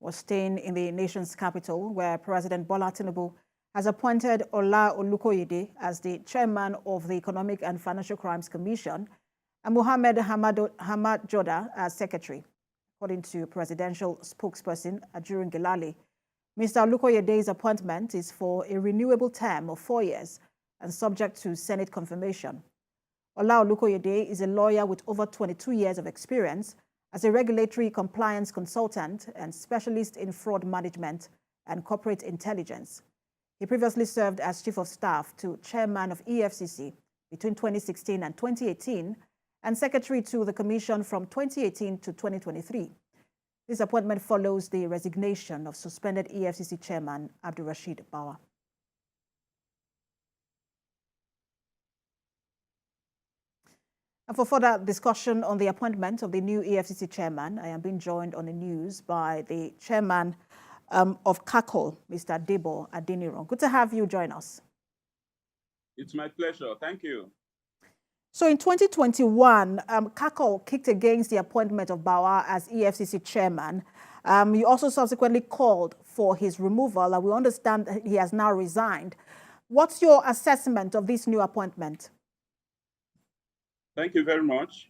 was staying in the nation's capital, where President Bola Tinubu has appointed Ola Olukoyede as the chairman of the Economic and Financial Crimes Commission and Mohammed Hammajoda as secretary. According to presidential spokesperson Ajurun Gelale, Mr. Olukoyede's appointment is for a renewable term of 4 years and subject to Senate confirmation. Ola Olukoyede is a lawyer with over 22 years of experience as a regulatory compliance consultant and specialist in fraud management and corporate intelligence. He previously served as chief of staff to chairman of EFCC between 2016 and 2018 and secretary to the commission from 2018 to 2023. This appointment follows the resignation of suspended EFCC chairman Abdulrasheed Bawa. And for further discussion on the appointment of the new EFCC chairman, I am being joined on the news by the chairman of CACOL, Mr. Debo Adeniran. Good to have you join us. It's my pleasure. Thank you. So in 2021, CACOL kicked against the appointment of Bawa as EFCC chairman. You also subsequently called for his removal. We understand that he has now resigned. What's your assessment of this new appointment? Thank you very much.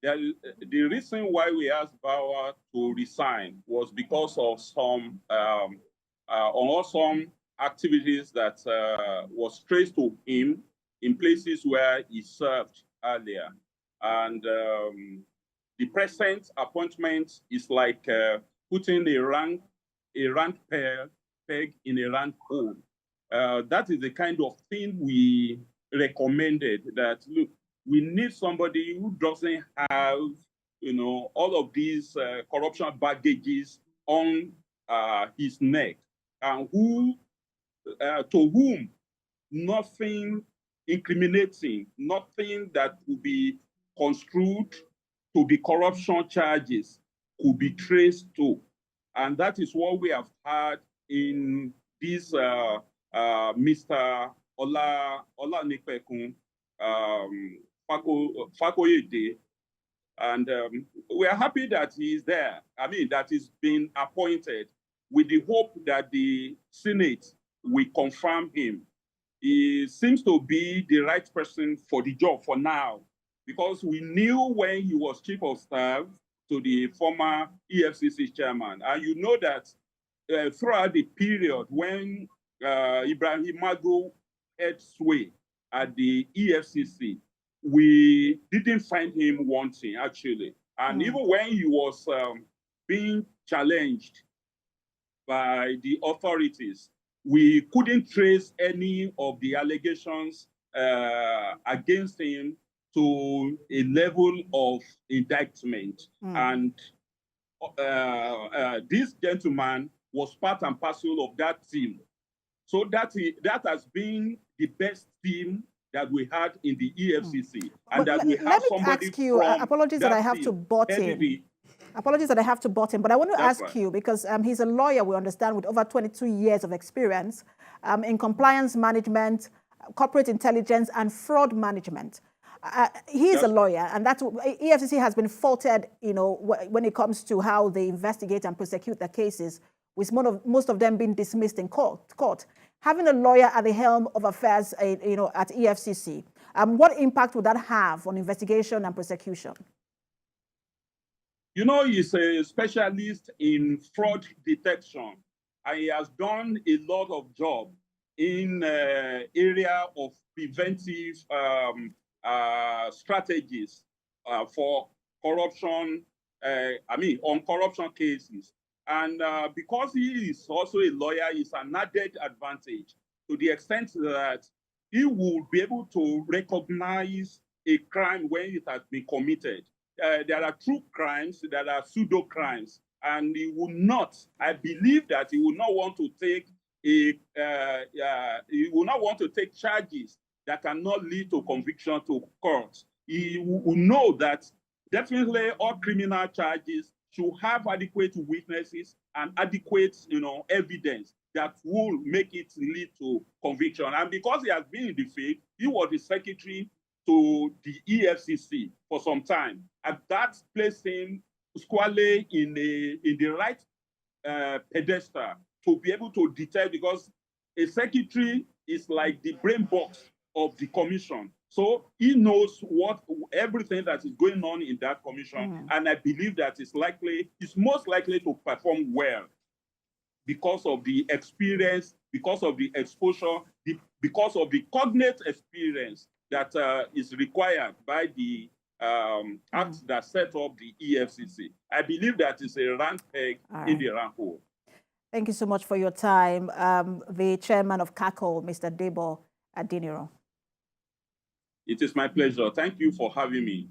The reason why we asked Bawa to resign was because of some unlawful activities that was traced to him in places where he served earlier. And the present appointment is like putting a round peg in a round hole. That is the kind of thing we recommended, that look, we need somebody who doesn't have, all of these corruption baggages on his neck, and who, to whom nothing incriminating, nothing that would be construed to be corruption charges could be traced to. And that is what we have had in this Mr. Ola Olukoyede, and we are happy that he is there. That he's been appointed, with the hope that the Senate will confirm him. He seems to be the right person for the job for now, because we knew when he was chief of staff to the former EFCC chairman. And you know that throughout the period when Ibrahim Magu had sway at the EFCC, we didn't find him wanting, actually. And even when he was being challenged by the authorities, we couldn't trace any of the allegations against him to a level of indictment. And this gentleman was part and parcel of that team. So that has been the best team that we had in the EFCC. And that we have somebody ask you, apologies that I have to butt in. Apologies that I have to butt in, but I want to ask you, because he's a lawyer, we understand, with over 22 years of experience in compliance management, corporate intelligence, and fraud management. He is a lawyer, and that's EFCC has been faulted, when it comes to how they investigate and prosecute their cases, with most of them being dismissed in court. Having a lawyer at the helm of affairs, at EFCC, what impact would that have on investigation and prosecution? He's a specialist in fraud detection, and he has done a lot of job in area of preventive strategies for corruption, on corruption cases. And because he is also a lawyer, it's an added advantage to the extent that he will be able to recognize a crime when it has been committed. There are true crimes, there are pseudo crimes, and he will not. I believe that he will not want to take charges that cannot lead to conviction to court. He will know that definitely all criminal charges should have adequate witnesses and adequate, evidence that will make it lead to conviction. And because he has been in the field, he was the secretary to the EFCC for some time, and that placed him squarely in the right pedestal to be able to detect, because a secretary is like the brain box of the commission. So he knows everything that is going on in that commission, and I believe that it's most likely to perform well because of the experience, because of the exposure, because of the cognate experience that is required by the act that set up the EFCC. I believe that is a round peg in the round hole. Thank you so much for your time. The chairman of CACO, Mr. Debo Adiniro. It is my pleasure. Thank you for having me.